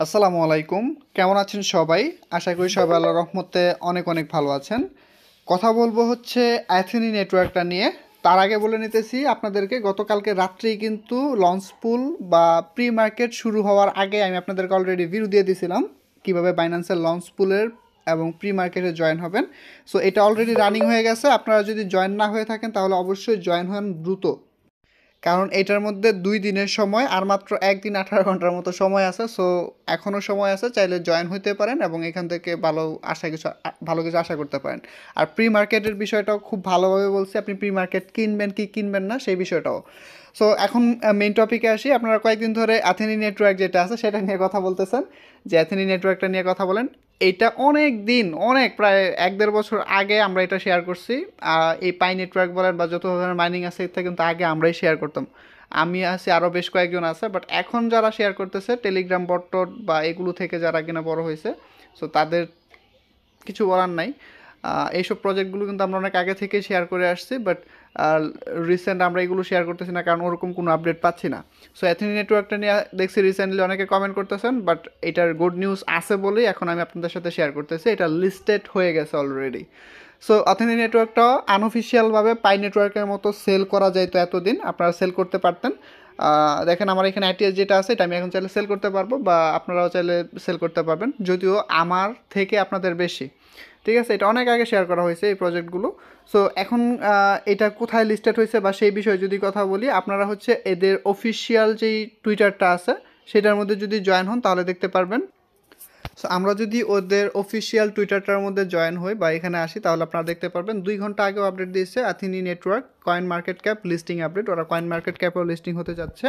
আসসালামু আলাইকুম। কেমন আছেন সবাই? আশা করি সবাই আল্লাহর রহমতে অনেক অনেক ভালো আছেন। কথা বলবো হচ্ছে অ্যাথেনি নেটওয়ার্কটা নিয়ে। তার আগে বলে নিতেছি আপনাদেরকে, গতকালকে রাত্রেই কিন্তু লঞ্চ পুল বা প্রি মার্কেট শুরু হওয়ার আগে আমি আপনাদেরকে অলরেডি রিভিউ দিয়ে দিয়েছিলাম কীভাবে বাইন্যান্সের লঞ্চ পুলের এবং প্রি মার্কেটে জয়েন হবেন। সো এটা অলরেডি রানিং হয়ে গেছে। আপনারা যদি জয়েন না হয়ে থাকেন তাহলে অবশ্যই জয়েন হন দ্রুত, কারণ এটার মধ্যে ২ দিনের সময় আর মাত্র ১ দিন ১৮ ঘন্টার মতো সময় আছে। সো এখনও সময় আছে, চাইলে জয়েন হতে পারেন এবং এখান থেকে ভালো কিছু আশা করতে পারেন। আর প্রি মার্কেটের বিষয়টাও খুব ভালোভাবে বলছি, আপনি প্রি মার্কেট কিনবেন কি কিনবেন না সেই বিষয়টাও। সো এখন মেইন টপিকে আসি। আপনারা কয়েকদিন ধরে অ্যাথেনি নেটওয়ার্ক যেটা আছে সেটা নিয়ে কথা বলতেছেন, যে অ্যাথেনি নেটওয়ার্কটা নিয়ে কথা বলেন। এইটা অনেক দিন, প্রায় ১-১.৫ বছর আগে আমরা এটা শেয়ার করছি। এই পাই নেটওয়ার্ক বলেন বা যত ধরনের মাইনিং আছে এটা কিন্তু আগে আমরাই শেয়ার করতাম। আমি আছি, আরও বেশ কয়েকজন আছে, বাট এখন যারা শেয়ার করতেছে টেলিগ্রাম বট টট বা এগুলো থেকে যারা কিনা বড় হয়েছে, সো তাদের কিছু বলার নাই। এইসব প্রজেক্টগুলো কিন্তু আমরা অনেক আগে থেকে শেয়ার করে আসছি, বাট রিসেন্ট আমরা এগুলো শেয়ার করতেছি না, কারণ ওরকম কোনো আপডেট পাচ্ছি না। সো অ্যাথেনি নেটওয়ার্কটা নিয়ে দেখছি রিসেন্টলি অনেকে কমেন্ট করতেছেন, বাট এটার গুড নিউজ আছে বলেই এখন আমি আপনাদের সাথে শেয়ার করতেছি। এটা লিস্টেড হয়ে গেছে অলরেডি। সো অথেনি নেটওয়ার্কটা আনঅফিসিয়ালভাবে পাই নেটওয়ার্কের মতো সেল করা যাইতো এতদিন, আপনারা সেল করতে পারতেন। দেখেন আমার এখানে আইটিএস যেটা আছে এটা আমি এখন চাইলে সেল করতে পারবো, বা আপনারাও চাইলে সেল করতে পারবেন, যদিও আমার থেকে আপনাদের বেশি। ঠিক আছে, এটা অনেক আগে শেয়ার করা হয়েছে এই প্রজেক্টগুলো। সো এখন এটা কোথায় লিস্টেড হয়েছে বা সেই বিষয়ে যদি কথা বলি, আপনারা হচ্ছে এদের অফিসিয়াল যেই টুইটারটা আছে সেটার মধ্যে যদি জয়েন হন তাহলে দেখতে পারবেন। সো আমরা যদি ওদের অফিসিয়াল টুইটারটার মধ্যে জয়েন হই বা এখানে আসি তাহলে আপনারা দেখতে পারবেন 2 ঘন্টা আগেও আপডেট দিয়েছে Athene network coin market cap listing update. ওরা কয়েন মার্কেট ক্যাপেও লিস্টিং হতে যাচ্ছে।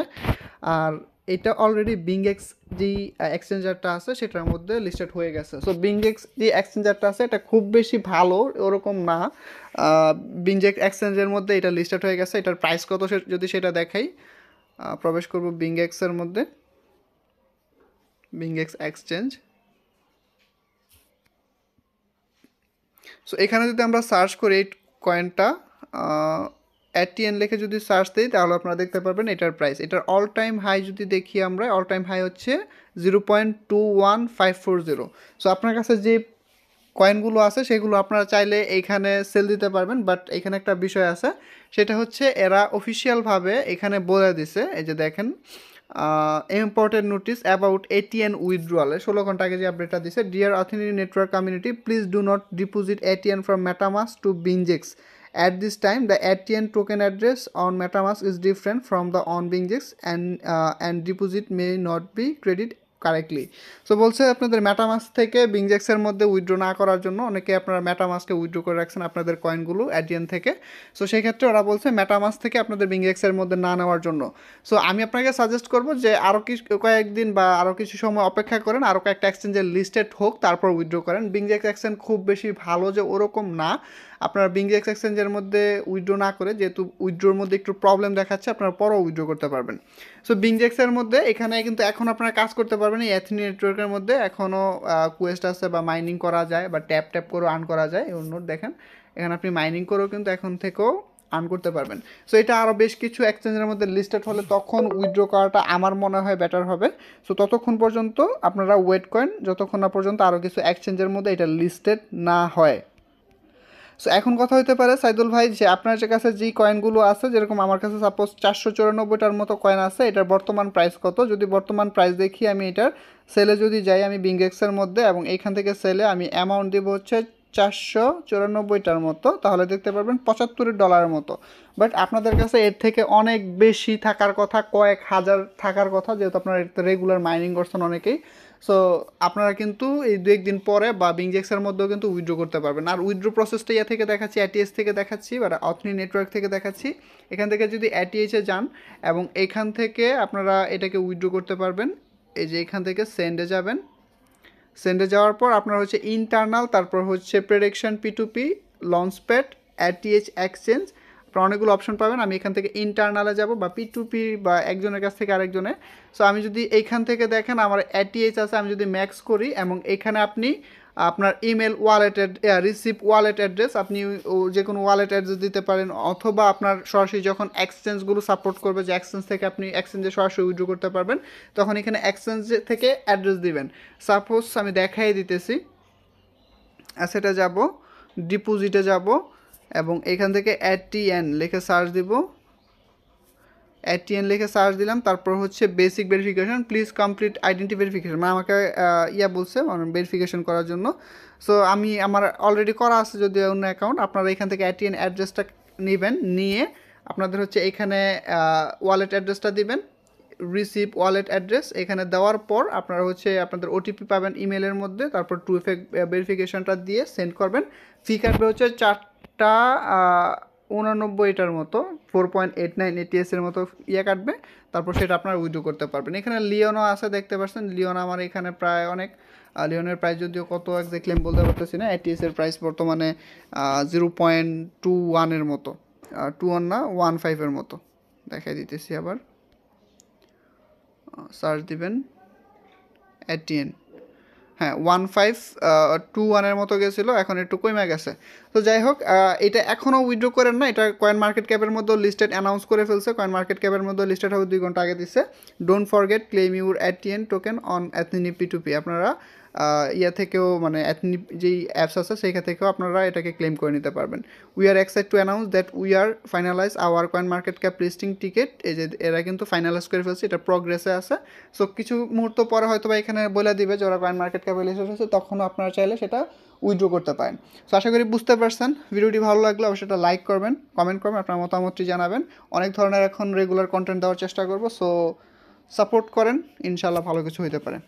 আর এটা অলরেডি বিংএক্স যেই এক্সচেঞ্জারটা আছে সেটার মধ্যে লিস্টেড হয়ে গেছে। সো বিংএক্স যে এক্সচেঞ্জারটা আছে এটা খুব বেশি ভালো ওরকম না। বিংএক্স এক্সচেঞ্জের মধ্যে এটা লিস্টেড হয়ে গেছে। এটার প্রাইস কত যদি সেটা দেখাই, প্রবেশ করব বিংএক্সের মধ্যে, বিংএক্স এক্সচেঞ্জ। সো এখানে যদি আমরা সার্চ করি এই কয়েনটা এটিএন লিখে যদি সার্চ দিই তাহলে আপনারা দেখতে পারবেন এটার প্রাইস। এটার অল টাইম হাই যদি দেখি আমরা, অল টাইম হাই হচ্ছে 0.21540। সো আপনার কাছে যে কয়েনগুলো আছে সেগুলো আপনারা চাইলে এইখানে সেল দিতে পারবেন, বাট এখানে একটা বিষয় আছে, সেটা হচ্ছে এরা অফিসিয়ালভাবে এখানে বলে দিছে, এই যে দেখেন ইম্পর্টেন্ট নোটিস অ্যাবাউট এটিএন উইথড্রয়ালে 16 ঘন্টা আগে যে আপডেটটা দিছে। Dear Athene network community, please do not deposit ATN from MetaMask to BingX at this time. The ATN token address on MetaMask is different from the on BingX, and deposit may not be credited correctly. So বলছে আপনাদের MetaMask থেকে বিংজেক্সের মধ্যে withdraw না করার জন্য, অনেকে আপনারা মেটামাস্কে withdraw করে রাখছেন আপনাদের কয়েনগুলো অ্যাডিয়ান থেকে। সো সেই ক্ষেত্রে ওরা বলছে মেটামাস্ক থেকে আপনাদের বিংজেক্সের মধ্যে না নেওয়ার জন্য। সো আমি আপনাকে সাজেস্ট করব যে আরও কয়েকদিন বা আরও কিছু সময় অপেক্ষা করেন, আরও কয়েকটা এক্সচেঞ্জের লিস্টেড হোক, তারপর উইথড্র করেন। বিংজেক্স এক্সচেঞ্জ খুব বেশি ভালো যে ওরকম না। আপনারা বিংজেক্স এক্সচেঞ্জের মধ্যে উইথড্র না করে, যেহেতু উইথড্রোর মধ্যে একটু প্রবলেম দেখাচ্ছে, আপনারা পরও উইথড্র করতে পারবেন। সো বিংজেক্সের মধ্যে এখানে কিন্তু এখন আপনারা কাজ করতে পারবেন এই অ্যাথেনি নেটওয়ার্কের মধ্যে। এখনও কোয়েস্ট আছে বা মাইনিং করা যায় বা ট্যাপ ট্যাপ করেও আর্ন করা যায়। এই নোট দেখেন, এখানে আপনি মাইনিং করেও কিন্তু এখন থেকেও আর্ন করতে পারবেন। সো এটা আরও বেশ কিছু এক্সচেঞ্জের মধ্যে লিস্টেড হলে তখন উইথড্র করাটা আমার মনে হয় বেটার হবে। সো ততক্ষণ পর্যন্ত আপনারা ওয়েট করেন, যতক্ষণ না পর্যন্ত আরও কিছু এক্সচেঞ্জের মধ্যে এটা লিস্টেড না হয়। সো এখন কথা হতে পারে সাইদুল ভাই, যে আপনার কাছে যেই কয়েনগুলো আছে, যেরকম আমার কাছে সাপোজ 494টার মতো কয়েন আছে, এটার বর্তমান প্রাইস কত? যদি বর্তমান প্রাইস দেখি আমি, এটার সেলে যদি যাই আমি বিংএক্সের মধ্যে এবং এইখান থেকে সেলে আমি অ্যামাউন্ট দেবো হচ্ছে 494টার মতো, তাহলে দেখতে পারবেন $75 মতো। বাট আপনাদের কাছে এর থেকে অনেক বেশি থাকার কথা, কয়েক হাজার থাকার কথা, যেহেতু আপনারা রেগুলার মাইনিং করছেন অনেকেই। সো আপনারা কিন্তু এই 2-1 দিন পরে বা বিংজেক্সের মধ্যেও কিন্তু উইথড্র করতে পারবেন। আর উইথড্র প্রসেসটা ইয়া থেকে দেখাচ্ছি, এটিএস থেকে দেখাচ্ছি বা অথনি নেটওয়ার্ক থেকে দেখাচ্ছি। এখান থেকে যদি এটিএসে যান এবং এখান থেকে আপনারা এটাকে উইথড্র করতে পারবেন। এই যে এখান থেকে সেন্ডে যাবেন, সেন্ডে যাওয়ার পর আপনার হচ্ছে ইন্টারনাল, তারপর হচ্ছে প্রেডিকশন P2P, লঞ্চপ্যাড, এটিএচ এক্সচেঞ্জ, আপনারা অনেকগুলো অপশন পাবেন। আমি এখান থেকে ইন্টারনালে যাব বা P2P বা একজনের কাছ থেকে আরেকজনে। সো আমি যদি এইখান থেকে দেখেন আমার ATH আছে, আমি যদি ম্যাক্স করি এবং এখানে আপনি আপনার ইমেল ওয়ালেটের রিসিভ ওয়ালেট অ্যাড্রেস আপনি যে কোনো ওয়ালেট অ্যাড্রেস দিতে পারেন, অথবা আপনার সরাসরি যখন এক্সচেঞ্জগুলো সাপোর্ট করবে যে এক্সচেঞ্জ থেকে আপনি এক্সচেঞ্জে সরাসরি উইথড্র করতে পারবেন, তখন এখানে এক্সচেঞ্জ থেকে অ্যাড্রেস দিবেন। সাপোজ আমি দেখাই দিতেছি, সেটা যাব, ডিপোজিটে যাব এবং এখান থেকে ATN লিখে সার্চ দিব। ATN লিখে সার্চ দিলাম, তারপর হচ্ছে basic verification, please complete identity verification, মানে আমাকে বলছে মানে ভেরিফিকেশন করার জন্য। সো আমি আমার অলরেডি করা আছে যদি অন্য অ্যাকাউন্ট, আপনারা এখান থেকে ATN অ্যাড্রেসটা নেবেন, নিয়ে আপনাদের হচ্ছে এখানে ওয়ালেট অ্যাড্রেসটা দিবেন, রিসিভ ওয়ালেট অ্যাড্রেস এখানে দেওয়ার পর আপনারা হচ্ছে আপনাদের ওটিপি পাবেন ইমেলের মধ্যে, তারপর 2FA ভেরিফিকেশনটা দিয়ে সেন্ড করবেন। ফি কাটবে হচ্ছে 4.89টার মতো, 4.89 ATS-এর মতো কাটবে, তারপর সেটা আপনারা উইথড্র করতে পারবেন। এখানে লিওনও আছে, দেখতে পাচ্ছেন লিওন আমার এখানে প্রায় অনেক, লিওনের প্রাইস যদিও কত এক্স্যাক্টলি আমি বলতে পারতেছি না। ATS-এর প্রাইস বর্তমানে 0.21-এর মতো, 21 না 15-এর মতো দেখাই দিতেছি। আবার সার্চ দিবেন ATN, হ্যাঁ 1521-এর মতো গেছিলো, এখন একটু কমে গেছে। তো যাই হোক, এটা এখনও উইথড্র করেন না, এটা কয়েন মার্কেট ক্যাপের মধ্যে লিস্টেড অ্যানাউন্স করে ফেলছে, কয়েন মার্কেট ক্যাপের মধ্যে লিস্টেড হবে 2 ঘন্টা আগে দিচ্ছে। Don't forget claim your ATN token on ethnic P2P। আপনারা থেকেও মানে অ্যাথনিক যেই অ্যাপস আছে সেইখান থেকেও আপনারা এটাকে ক্লেম করে নিতে পারবেন। We are excited to announce that we are finalize our coin market cap listing ticket. এই যে এরা কিন্তু ফাইনালাইজ করে ফেলছে, এটা প্রগ্রেসে আছে। সো কিছু মুহূর্ত পরে হয়তো বা এখানে বলে দিবে যে ওরা কয়েন মার্কেট ক্যাপে লিস্টেড হচ্ছে, তখনও আপনারা চাইলে সেটা উইথড্র করতে পারেন। সো আশা করি বুঝতে পারছেন। ভিডিওটি ভালো লাগলে অবশ্যই এটা লাইক করবেন, কমেন্ট করবেন, আপনার মতামতটি জানাবেন। অনেক ধরনের এখন রেগুলার কন্টেন্ট দেওয়ার চেষ্টা করব, সো সাপোর্ট করেন, ইনশাআল্লাহ ভালো কিছু হতে পারে।